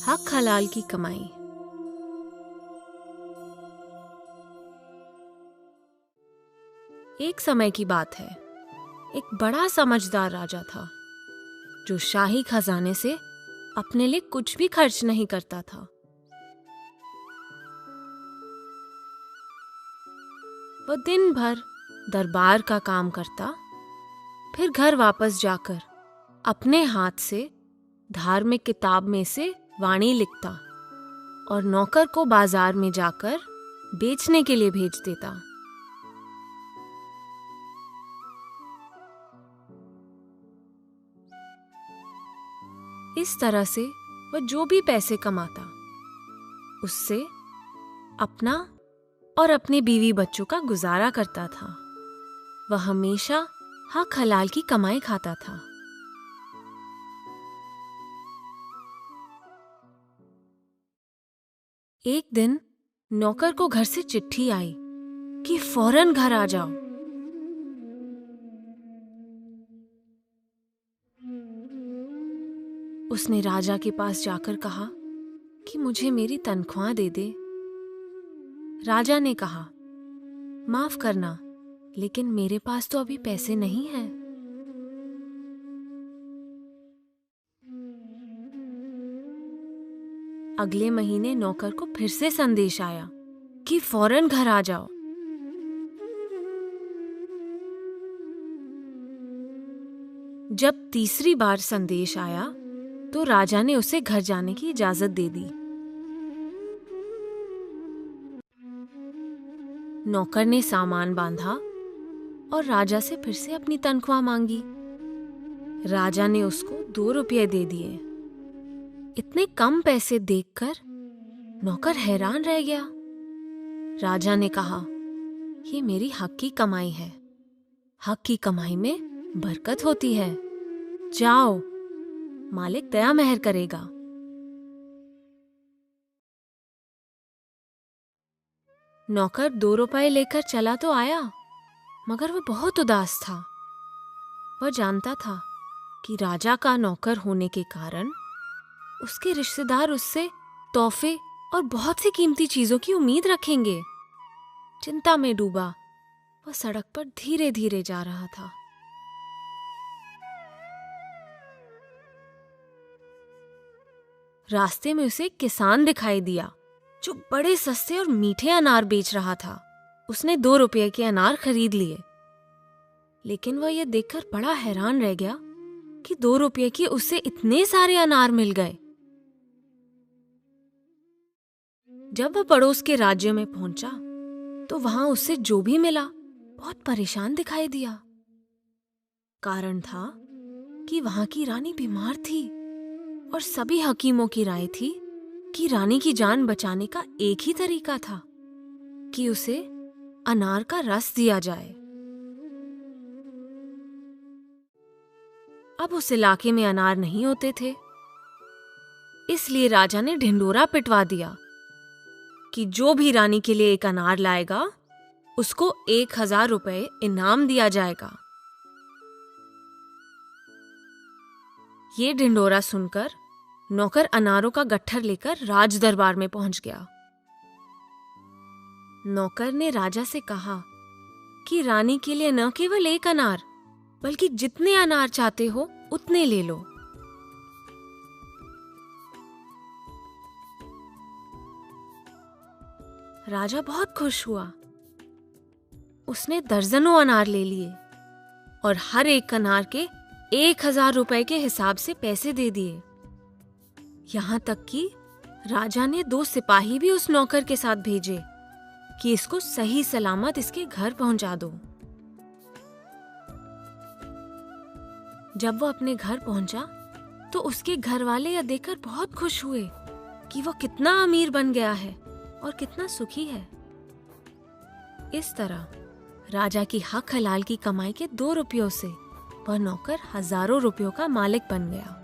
हक हलाल की कमाई। एक समय की बात है, एक बड़ा समझदार राजा था जो शाही खजाने से अपने लिए कुछ भी खर्च नहीं करता था। वो दिन भर दरबार का काम करता, फिर घर वापस जाकर अपने हाथ से धार्मिक किताब में से वाणी लिखता और नौकर को बाजार में जाकर बेचने के लिए भेज देता। इस तरह से वह जो भी पैसे कमाता, उससे अपना और अपने बीवी बच्चों का गुजारा करता था। वह हमेशा हक हलाल की कमाई खाता था। एक दिन नौकर को घर से चिट्ठी आई कि फौरन घर आ जाओ। उसने राजा के पास जाकर कहा कि मुझे मेरी तनख्वाह दे दे। राजा ने कहा, माफ करना, लेकिन मेरे पास तो अभी पैसे नहीं हैं। अगले महीने नौकर को फिर से संदेश आया कि फौरन घर आ जाओ। जब तीसरी बार संदेश आया तो राजा ने उसे घर जाने की इजाजत दे दी। नौकर ने सामान बांधा और राजा से फिर से अपनी तनख्वाह मांगी। राजा ने उसको 2 रुपये दे दिए। इतने कम पैसे देखकर नौकर हैरान रह गया। राजा ने कहा, ये मेरी हक की कमाई है। हक की कमाई में बरकत होती है। जाओ, मालिक दया मेहर करेगा। नौकर 2 रुपए लेकर चला तो आया, मगर वह बहुत उदास था। वह जानता था कि राजा का नौकर होने के कारण उसके रिश्तेदार उससे तोहफे और बहुत सी कीमती चीजों की उम्मीद रखेंगे। चिंता में डूबा वह सड़क पर धीरे धीरे जा रहा था। रास्ते में उसे एक किसान दिखाई दिया जो बड़े सस्ते और मीठे अनार बेच रहा था। उसने 2 रुपये के अनार खरीद लिए, लेकिन वह यह देखकर बड़ा हैरान रह गया कि 2 रुपये की उससे इतने सारे अनार मिल गए। जब वह पड़ोस के राज्य में पहुंचा तो वहां उसे जो भी मिला बहुत परेशान दिखाई दिया। कारण था कि वहां की रानी बीमार थी और सभी हकीमों की राय थी कि रानी की जान बचाने का एक ही तरीका था कि उसे अनार का रस दिया जाए। अब उस इलाके में अनार नहीं होते थे, इसलिए राजा ने ढिंढोरा पिटवा दिया कि जो भी रानी के लिए एक अनार लाएगा उसको 1000 रुपए इनाम दिया जाएगा। ये ढिंढोरा सुनकर नौकर अनारों का गट्ठर लेकर राज दरबार में पहुंच गया। नौकर ने राजा से कहा कि रानी के लिए न केवल एक अनार, बल्कि जितने अनार चाहते हो उतने ले लो। राजा बहुत खुश हुआ। उसने दर्जनों अनार ले लिए और हर एक अनार के 1000 रुपए के हिसाब से पैसे दे दिए। यहां तक कि राजा ने 2 सिपाही भी उस नौकर के साथ भेजे कि इसको सही सलामत इसके घर पहुंचा दो। जब वो अपने घर पहुंचा तो उसके घर वाले यह देखकर बहुत खुश हुए कि वो कितना अमीर बन गया है और कितना सुखी है। इस तरह राजा की हक हलाल की कमाई के 2 रुपयों से वह नौकर हजारों रुपयों का मालिक बन गया।